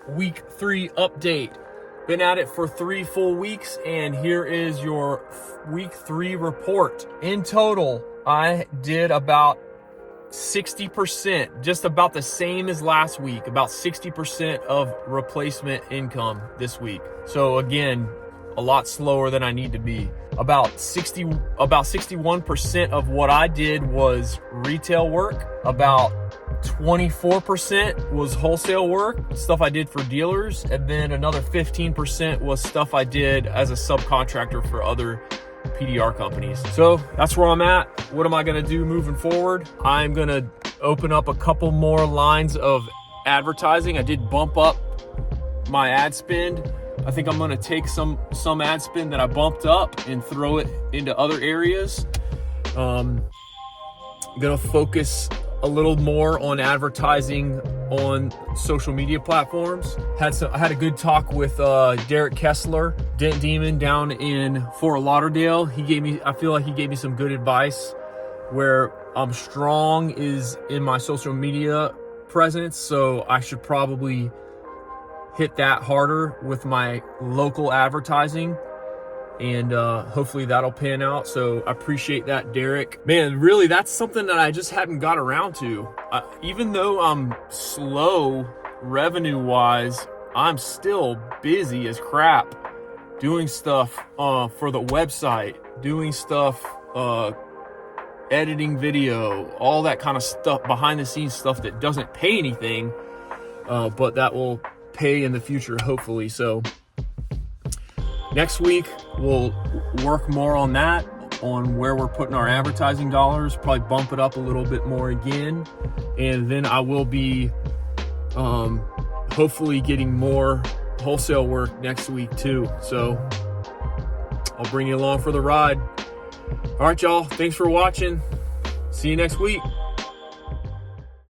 week 3 update. Been at it for 3 full weeks, and here is your week 3 report. In total, I did about 60%, just about the same as last week, about 60% of replacement income this week. So again, a lot slower than I need to be. About 61% of what I did was retail work. About 24% was wholesale work, stuff I did for dealers, and then another 15% was stuff I did as a subcontractor for other PDR companies. So that's where I'm at. What am I gonna do moving forward? I'm gonna open up a couple more lines of advertising. I did bump up my ad spend. I think I'm gonna take some ad spend that I bumped up and throw it into other areas. I'm gonna focus a little more on advertising on social media platforms. I had a good talk with Derek Kessler, Dent Demon, down in Fort Lauderdale. I feel like he gave me some good advice. Where I'm strong is in my social media presence, so I should probably hit that harder with my local advertising, and hopefully that'll pan out. So I appreciate that, Derek. Man, really, that's something that I just hadn't got around to. Even though I'm slow revenue-wise, I'm still busy as crap doing stuff for the website, doing stuff, editing video, all that kind of stuff, behind-the-scenes stuff that doesn't pay anything, but that will pay in the future, hopefully. So next week we'll work more on that, on where we're putting our advertising dollars, probably bump it up a little bit more again, and then I will be hopefully getting more wholesale work next week too. So I'll bring you along for the ride. All right, y'all, thanks for watching. See you next week.